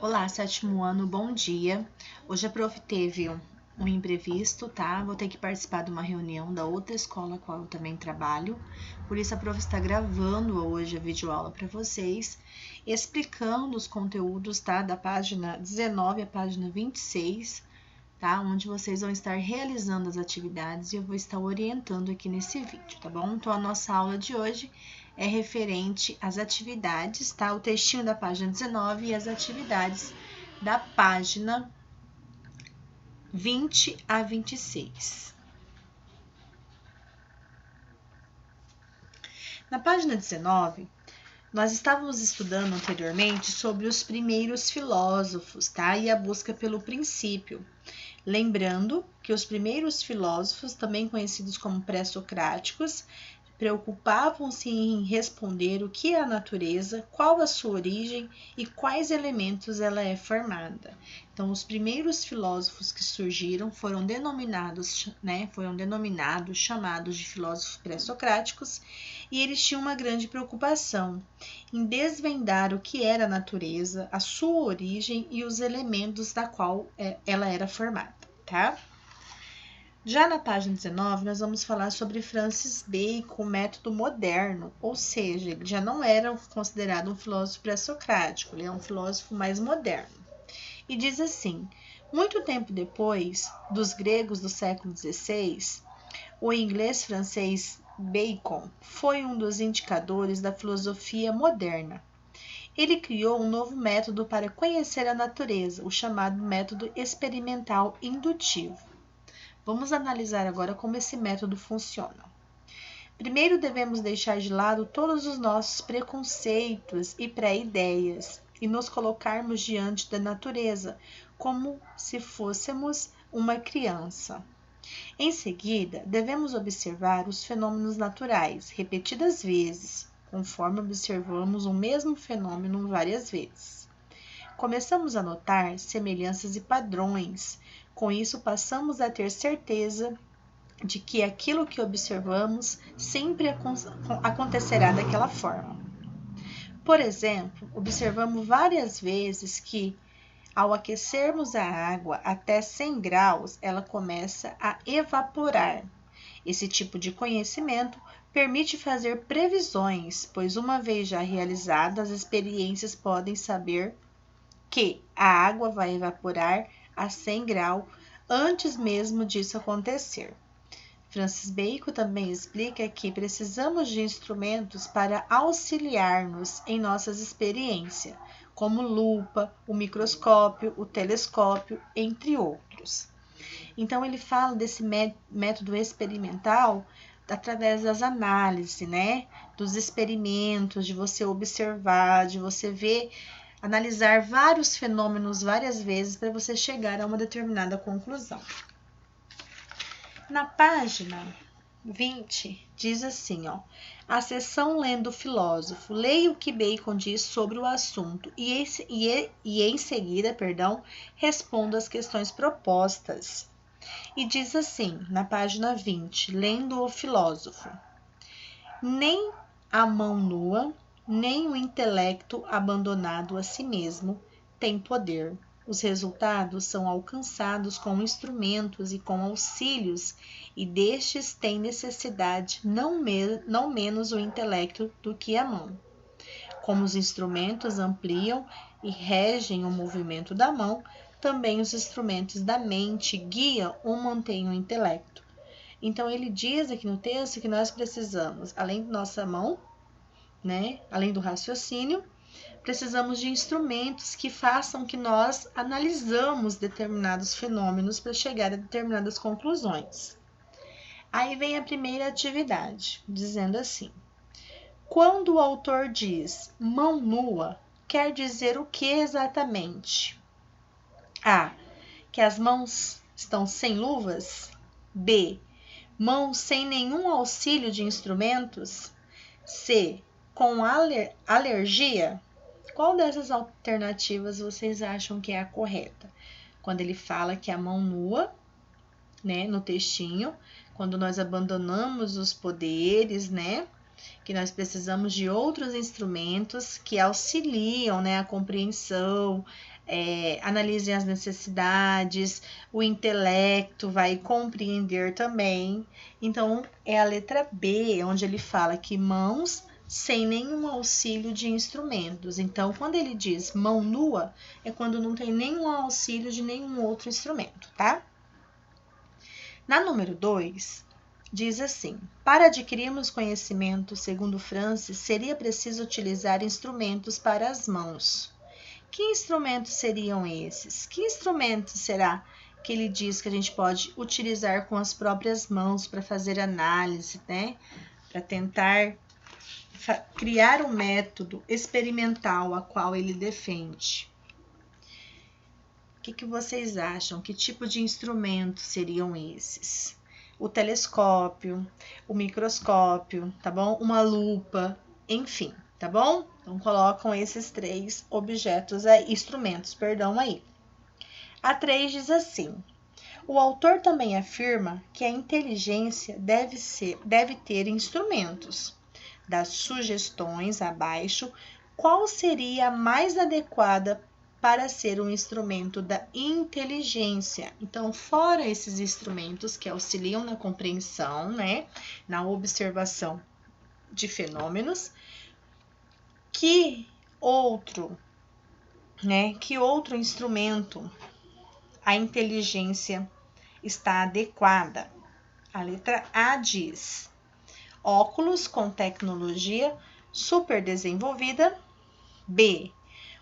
Olá, sétimo ano, bom dia. Hoje a prof teve um imprevisto, tá? Vou ter que participar de uma reunião da outra escola a qual eu também trabalho. Por isso a prof está gravando hoje a videoaula para vocês, explicando os conteúdos, tá? Da página 19 à página 26, tá? Onde vocês vão estar realizando as atividades e eu vou estar orientando aqui nesse vídeo, tá bom? Então a nossa aula de hoje é referente às atividades, tá? O textinho da página 19 e as atividades da página 20 a 26. Na página 19, nós estávamos estudando anteriormente sobre os primeiros filósofos, tá? E a busca pelo princípio. Lembrando que os primeiros filósofos, também conhecidos como pré-socráticos, preocupavam-se em responder o que é a natureza, qual a sua origem e quais elementos ela é formada. Então, os primeiros filósofos que surgiram foram denominados, chamados de filósofos pré-socráticos, e eles tinham uma grande preocupação em desvendar o que era a natureza, a sua origem e os elementos da qual ela era formada, tá? Já na página 19, nós vamos falar sobre Francis Bacon, o método moderno, ou seja, ele já não era considerado um filósofo pré-socrático, ele é um filósofo mais moderno. E diz assim: muito tempo depois dos gregos do século XVI, o inglês-francês Bacon foi um dos indicadores da filosofia moderna. Ele criou um novo método para conhecer a natureza, o chamado método experimental indutivo. Vamos analisar agora como esse método funciona. Primeiro, devemos deixar de lado todos os nossos preconceitos e pré-ideias e nos colocarmos diante da natureza, como se fôssemos uma criança. Em seguida, devemos observar os fenômenos naturais, repetidas vezes, conforme observamos o mesmo fenômeno várias vezes. Começamos a notar semelhanças e padrões. Com isso, passamos a ter certeza de que aquilo que observamos sempre acontecerá daquela forma. Por exemplo, observamos várias vezes que, ao aquecermos a água até 100 graus, ela começa a evaporar. Esse tipo de conhecimento permite fazer previsões, pois uma vez já realizadas, as experiências podem saber que a água vai evaporar a 100 graus antes mesmo disso acontecer. Francis Bacon também explica que precisamos de instrumentos para auxiliar-nos em nossas experiências, como lupa, o microscópio, o telescópio, entre outros. Então, ele fala desse método experimental através das análises, dos experimentos, de você observar, de você ver, analisar vários fenômenos várias vezes para você chegar a uma determinada conclusão. Na página 20, diz assim, a seção Lendo o Filósofo, leia o que Bacon diz sobre o assunto e em seguida, responda as questões propostas. E diz assim, na página 20, Lendo o Filósofo, nem a mão nua, nem o intelecto abandonado a si mesmo tem poder. Os resultados são alcançados com instrumentos e com auxílios, e destes tem necessidade não menos o intelecto do que a mão. Como os instrumentos ampliam e regem o movimento da mão, também os instrumentos da mente guiam ou mantêm o intelecto. Então, ele diz aqui no texto que nós precisamos, além da nossa mão, além do raciocínio, precisamos de instrumentos que façam que nós analisamos determinados fenômenos para chegar a determinadas conclusões. Aí vem a primeira atividade, dizendo assim: quando o autor diz mão nua, quer dizer o que exatamente? A. Que as mãos estão sem luvas? B. Mãos sem nenhum auxílio de instrumentos? C. Com alergia? Qual dessas alternativas vocês acham que é a correta? Quando ele fala que a mão nua, no textinho, quando nós abandonamos os poderes, que nós precisamos de outros instrumentos que auxiliam, né, a compreensão, analisem as necessidades, o intelecto vai compreender também. Então, é a letra B, onde ele fala que mãos sem nenhum auxílio de instrumentos. Então, quando ele diz mão nua, é quando não tem nenhum auxílio de nenhum outro instrumento, tá? Na número 2, diz assim: para adquirirmos conhecimento, segundo Francis, seria preciso utilizar instrumentos para as mãos. Que instrumentos seriam esses? Que instrumentos será que ele diz que a gente pode utilizar com as próprias mãos para fazer análise, né? Para tentar criar um método experimental a qual ele defende. O que vocês acham? Que tipo de instrumentos seriam esses? O telescópio, o microscópio, tá bom? Uma lupa, enfim, tá bom? Então, colocam esses 3 instrumentos aí. A 3 diz assim: o autor também afirma que a inteligência deve ter instrumentos. Das sugestões abaixo, qual seria a mais adequada para ser um instrumento da inteligência? Então, fora esses instrumentos que auxiliam na compreensão, né, na observação de fenômenos, que outro instrumento a inteligência está adequada? A letra A diz: óculos com tecnologia super desenvolvida. B,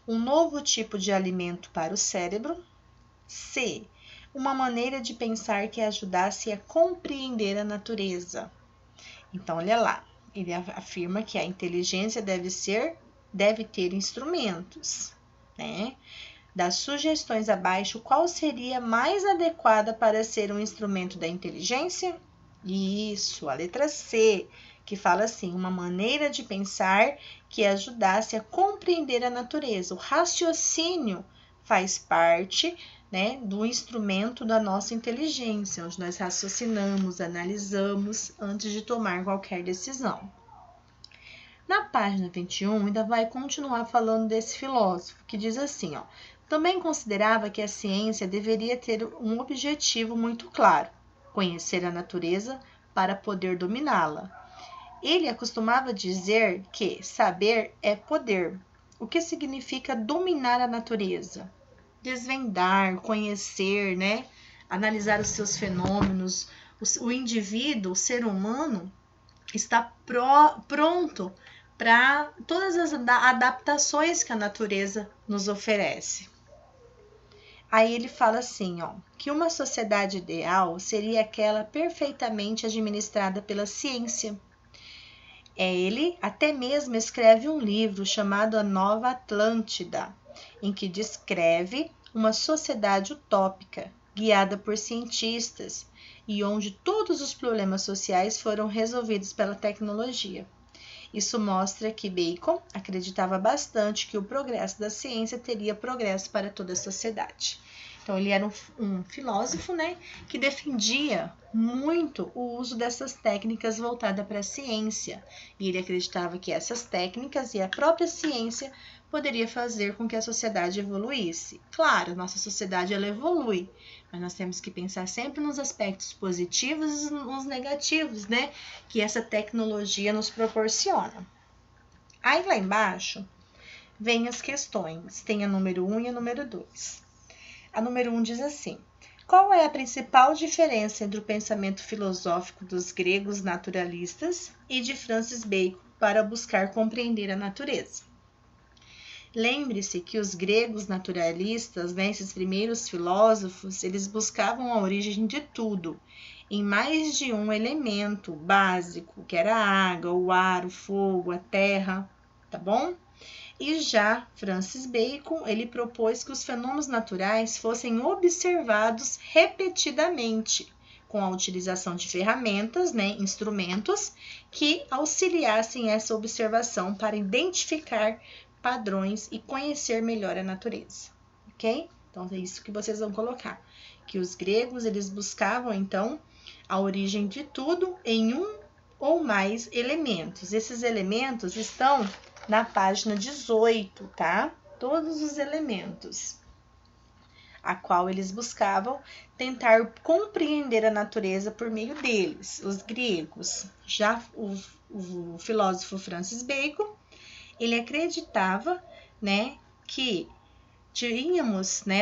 um novo tipo de alimento para o cérebro. C, uma maneira de pensar que ajudasse a compreender a natureza. Então, olha lá, ele afirma que a inteligência deve ter instrumentos, né? Das sugestões abaixo, qual seria mais adequada para ser um instrumento da inteligência? Isso, a letra C, que fala assim, uma maneira de pensar que ajudasse a compreender a natureza. O raciocínio faz parte, né, do instrumento da nossa inteligência, onde nós raciocinamos, analisamos antes de tomar qualquer decisão. Na página 21, ainda vai continuar falando desse filósofo, que diz assim, ó: também considerava que a ciência deveria ter um objetivo muito claro: conhecer a natureza para poder dominá-la. Ele acostumava dizer que saber é poder. O que significa dominar a natureza? Desvendar, conhecer, né? Analisar os seus fenômenos. O indivíduo, o ser humano, está pronto para todas as adaptações que a natureza nos oferece. Aí ele fala assim, ó, que uma sociedade ideal seria aquela perfeitamente administrada pela ciência. Ele até mesmo escreve um livro chamado A Nova Atlântida, em que descreve uma sociedade utópica, guiada por cientistas, e onde todos os problemas sociais foram resolvidos pela tecnologia. Isso mostra que Bacon acreditava bastante que o progresso da ciência teria progresso para toda a sociedade. Então, ele era um filósofo, né, que defendia muito o uso dessas técnicas voltadas para a ciência. E ele acreditava que essas técnicas e a própria ciência poderia fazer com que a sociedade evoluísse. Claro, nossa sociedade ela evolui, mas nós temos que pensar sempre nos aspectos positivos e nos negativos, né, que essa tecnologia nos proporciona. Aí lá embaixo vem as questões, tem a número 1 e a número 2. A número 1 diz assim: qual é a principal diferença entre o pensamento filosófico dos gregos naturalistas e de Francis Bacon para buscar compreender a natureza? Lembre-se que os gregos naturalistas, né, esses primeiros filósofos, eles buscavam a origem de tudo, em mais de um elemento básico, que era a água, o ar, o fogo, a terra, tá bom? E já Francis Bacon, ele propôs que os fenômenos naturais fossem observados repetidamente, com a utilização de ferramentas, né, instrumentos, que auxiliassem essa observação para identificar padrões e conhecer melhor a natureza, ok? Então, é isso que vocês vão colocar, que os gregos, eles buscavam, então, a origem de tudo em um ou mais elementos. Esses elementos estão na página 18, tá? Todos os elementos, a qual eles buscavam tentar compreender a natureza por meio deles, os gregos. Já o filósofo Francis Bacon, ele acreditava, né, que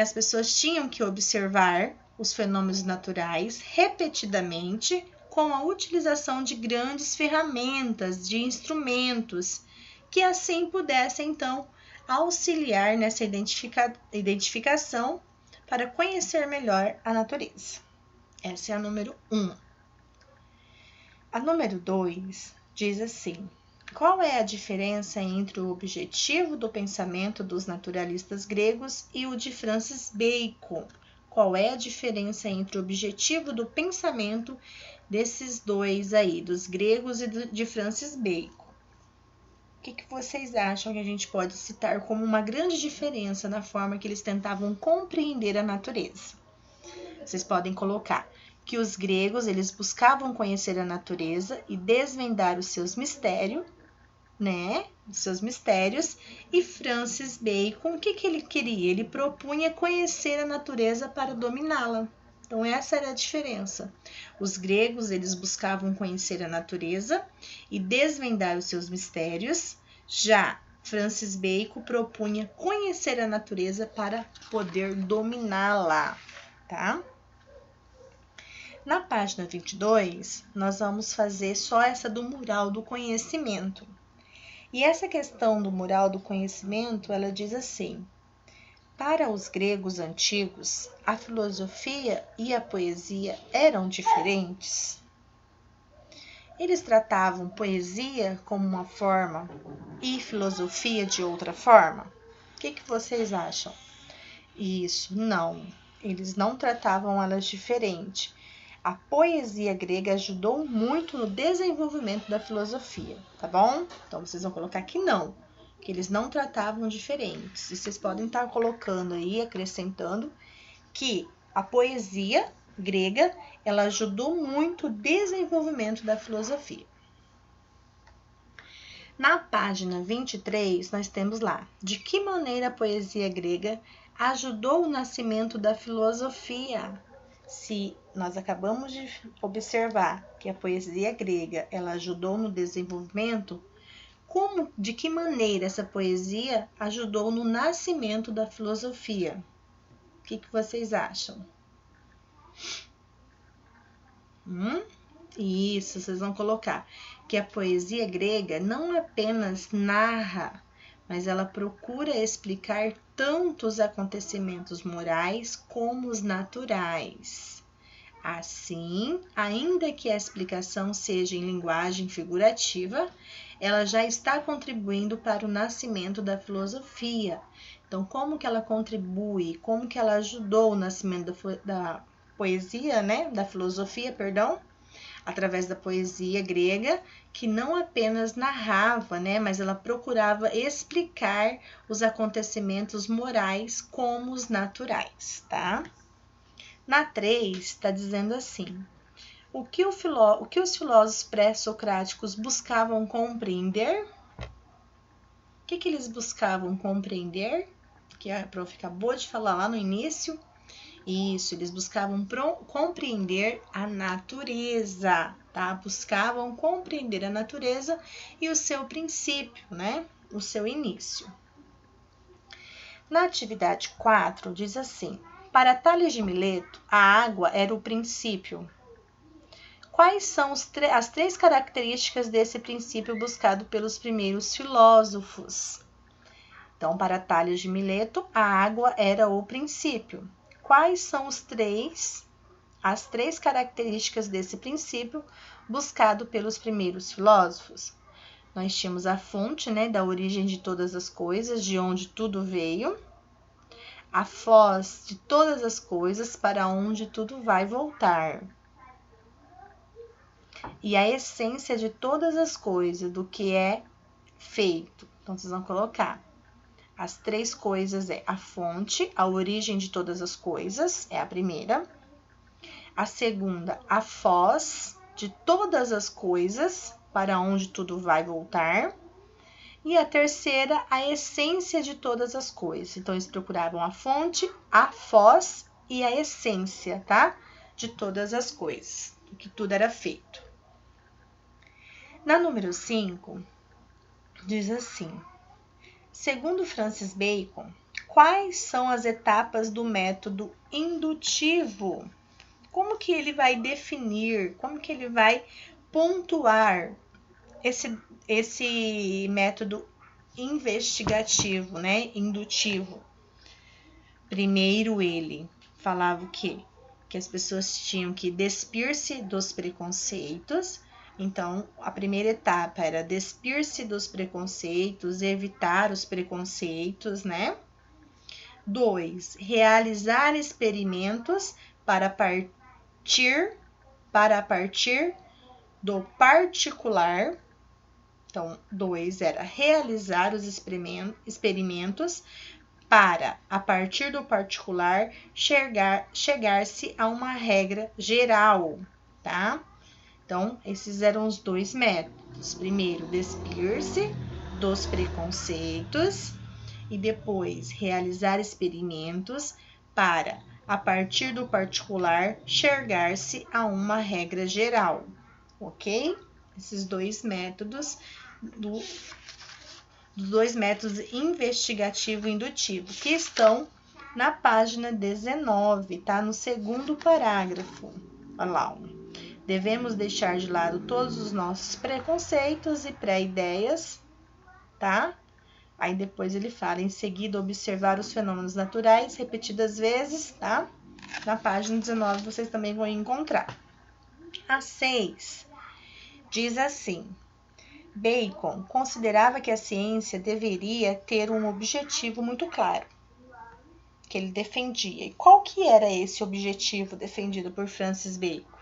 as pessoas tinham que observar os fenômenos naturais repetidamente com a utilização de grandes ferramentas, de instrumentos, que assim pudessem, então, auxiliar nessa identificação para conhecer melhor a natureza. Essa é a número 1. A número 2 diz assim: qual é a diferença entre o objetivo do pensamento dos naturalistas gregos e o de Francis Bacon? Qual é a diferença entre o objetivo do pensamento desses dois aí, dos gregos e de Francis Bacon? O que vocês acham que a gente pode citar como uma grande diferença na forma que eles tentavam compreender a natureza? Vocês podem colocar que os gregos, eles buscavam conhecer a natureza e desvendar os seus mistérios, né? Os seus mistérios. E Francis Bacon, o que ele queria? Ele propunha conhecer a natureza para dominá-la. Então, essa era a diferença. Os gregos, eles buscavam conhecer a natureza e desvendar os seus mistérios. Já Francis Bacon propunha conhecer a natureza para poder dominá-la, tá? Na página 22, nós vamos fazer só essa do mural do conhecimento. E essa questão do mural do conhecimento, ela diz assim: para os gregos antigos, a filosofia e a poesia eram diferentes. Eles tratavam poesia como uma forma e filosofia de outra forma. O que vocês acham? Isso, não. Eles não tratavam elas diferente. A poesia grega ajudou muito no desenvolvimento da filosofia, tá bom? Então, vocês vão colocar que não, que eles não tratavam diferentes. E vocês podem estar colocando aí, acrescentando, que a poesia grega, ela ajudou muito o desenvolvimento da filosofia. Na página 23, nós temos lá, de que maneira a poesia grega ajudou o nascimento da filosofia? Se nós acabamos de observar que a poesia grega, ela ajudou no desenvolvimento, de que maneira essa poesia ajudou no nascimento da filosofia? O que vocês acham? Isso, vocês vão colocar que a poesia grega não apenas narra, mas ela procura explicar tanto os acontecimentos morais como os naturais. Assim, ainda que a explicação seja em linguagem figurativa, ela já está contribuindo para o nascimento da filosofia. Então, como que ela contribui? Como que ela ajudou o nascimento da poesia, né? Da filosofia, perdão? Através da poesia grega, que não apenas narrava, né? Mas ela procurava explicar os acontecimentos morais como os naturais, tá? Na 3, está dizendo assim: o que os filósofos pré-socráticos buscavam compreender? O que eles buscavam compreender? Que a prof acabou de falar lá no início. Isso, eles buscavam compreender a natureza, tá? Buscavam compreender a natureza e o seu princípio, né? O seu início. Na atividade 4, diz assim: para Tales de Mileto, a água era o princípio. Quais são as 3 características desse princípio buscado pelos primeiros filósofos? Então, para Tales de Mileto, a água era o princípio. Quais são as 3 características desse princípio buscado pelos primeiros filósofos? Nós tínhamos a fonte, né, da origem de todas as coisas, de onde tudo veio. A foz de todas as coisas, para onde tudo vai voltar. E a essência de todas as coisas, do que é feito. Então, vocês vão colocar. As 3 coisas é a fonte, a origem de todas as coisas, é a primeira. A segunda, a foz de todas as coisas, para onde tudo vai voltar. E a terceira, a essência de todas as coisas. Então, eles procuravam a fonte, a foz e a essência, tá? De todas as coisas, do que tudo era feito. Na número 5, diz assim: segundo Francis Bacon, quais são as etapas do método indutivo? Como que ele vai definir, como que ele vai pontuar esse método investigativo, né, indutivo? Primeiro ele falava o quê? Que as pessoas tinham que despir-se dos preconceitos. Então, a primeira etapa era despir-se dos preconceitos, evitar os preconceitos, né? 2, realizar experimentos para partir do particular. Então, 2 era realizar os experimentos para, a partir do particular, chegar-se a uma regra geral, tá? Então, esses eram os 2 métodos. Primeiro, despir-se dos preconceitos e depois realizar experimentos para, a partir do particular, chegar-se a uma regra geral, ok? Esses 2 métodos dos 2 métodos investigativo e indutivo, que estão na página 19, tá? No segundo parágrafo. Olha lá. Devemos deixar de lado todos os nossos preconceitos e pré-ideias, tá? Aí depois ele fala, em seguida, observar os fenômenos naturais repetidas vezes, tá? Na página 19 vocês também vão encontrar. A 6 diz assim: Bacon considerava que a ciência deveria ter um objetivo muito claro, que ele defendia. E qual que era esse objetivo defendido por Francis Bacon?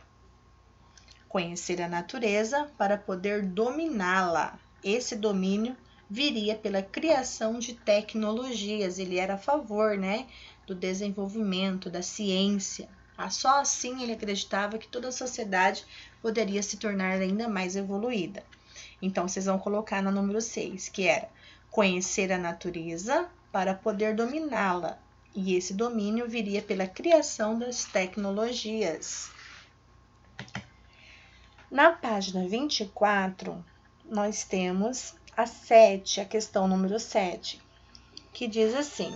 Conhecer a natureza para poder dominá-la. Esse domínio viria pela criação de tecnologias. Ele era a favor, né, do desenvolvimento da ciência. Só assim ele acreditava que toda a sociedade poderia se tornar ainda mais evoluída. Então, vocês vão colocar no número 6, que era conhecer a natureza para poder dominá-la. E esse domínio viria pela criação das tecnologias. Na página 24, nós temos a questão número 7, que diz assim: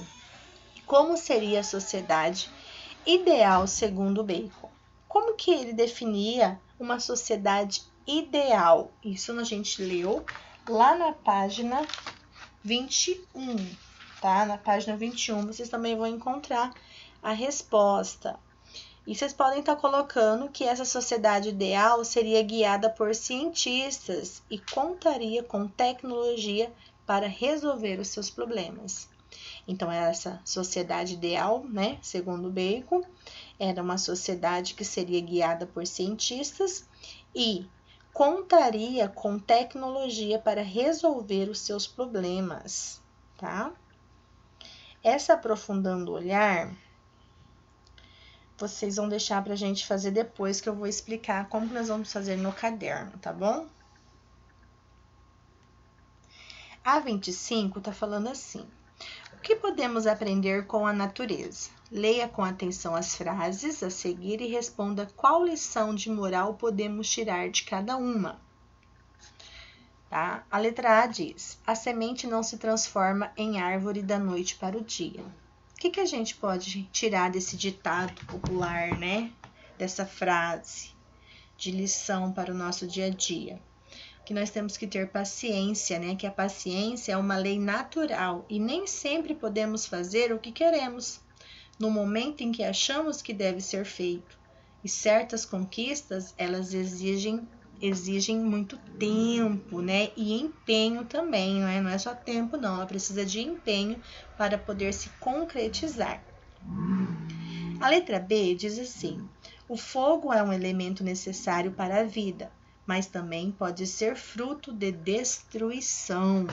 como seria a sociedade ideal segundo Bacon? Como que ele definia uma sociedade ideal? Isso a gente leu lá na página 21, tá? Na página 21 vocês também vão encontrar a resposta. E vocês podem estar colocando que essa sociedade ideal seria guiada por cientistas e contaria com tecnologia para resolver os seus problemas. Então, essa sociedade ideal, né, segundo Bacon, era uma sociedade que seria guiada por cientistas e contaria com tecnologia para resolver os seus problemas, tá? Essa aprofundando o olhar, vocês vão deixar para a gente fazer depois, que eu vou explicar como que nós vamos fazer no caderno, tá bom? A 25 tá falando assim: o que podemos aprender com a natureza? Leia com atenção as frases a seguir e responda qual lição de moral podemos tirar de cada uma. Tá? A letra A diz: a semente não se transforma em árvore da noite para o dia. O que a gente pode tirar desse ditado popular, né? Dessa frase de lição para o nosso dia a dia? Que nós temos que ter paciência, né? Que a paciência é uma lei natural e nem sempre podemos fazer o que queremos no momento em que achamos que deve ser feito. E certas conquistas, elas exigem muito tempo, né? E empenho também, né? Não é só tempo, não. Ela precisa de empenho para poder se concretizar. A letra B diz assim: o fogo é um elemento necessário para a vida, mas também pode ser fruto de destruição.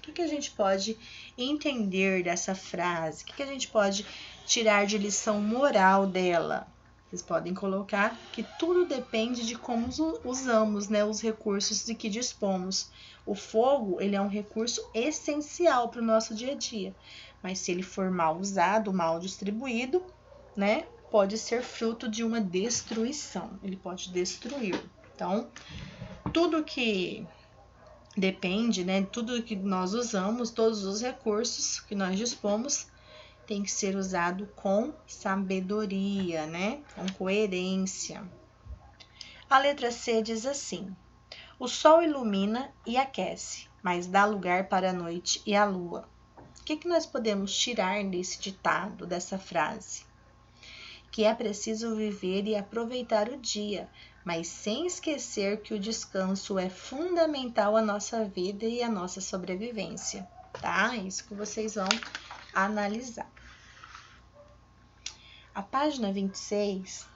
O que a gente pode entender dessa frase? O que a gente pode tirar de lição moral dela? Vocês podem colocar que tudo depende de como usamos, né, os recursos de que dispomos. O fogo, ele é um recurso essencial para o nosso dia a dia, mas se ele for mal usado, mal distribuído, né, pode ser fruto de uma destruição. Ele pode destruir. Então, tudo que depende, né, tudo que nós usamos, todos os recursos que nós dispomos, tem que ser usado com sabedoria, né? Com coerência. A letra C diz assim: o sol ilumina e aquece, mas dá lugar para a noite e a lua. O que nós podemos tirar desse ditado, dessa frase? Que é preciso viver e aproveitar o dia, mas sem esquecer que o descanso é fundamental à nossa vida e à nossa sobrevivência, tá? É isso que vocês vão analisar. A página 26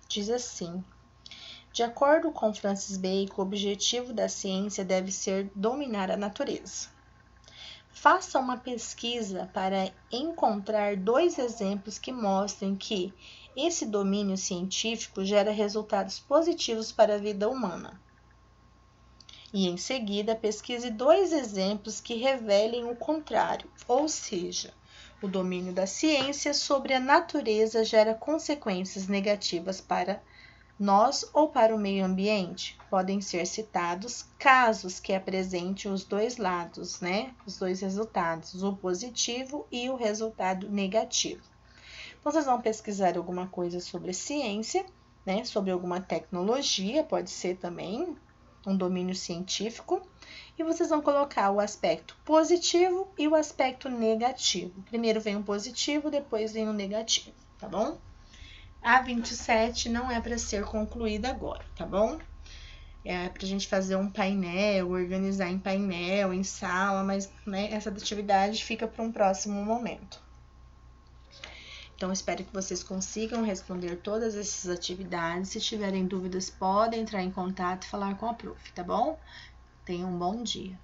diz assim: de acordo com Francis Bacon, o objetivo da ciência deve ser dominar a natureza. Faça uma pesquisa para encontrar 2 exemplos que mostrem que esse domínio científico gera resultados positivos para a vida humana. E em seguida, pesquise 2 exemplos que revelem o contrário, ou seja, o domínio da ciência sobre a natureza gera consequências negativas para nós ou para o meio ambiente. Podem ser citados casos que apresentem os 2 lados, né? Os 2 resultados, o positivo e o resultado negativo. Então, vocês vão pesquisar alguma coisa sobre ciência, né? Sobre alguma tecnologia, pode ser também um domínio científico. E vocês vão colocar o aspecto positivo e o aspecto negativo. Primeiro vem o positivo, depois vem o negativo, tá bom? A 27 não é para ser concluída agora, tá bom? É para a gente fazer um painel, organizar em painel, em sala, mas né, essa atividade fica para um próximo momento. Então, espero que vocês consigam responder todas essas atividades. Se tiverem dúvidas, podem entrar em contato e falar com a prof, tá bom? Tenham um bom dia.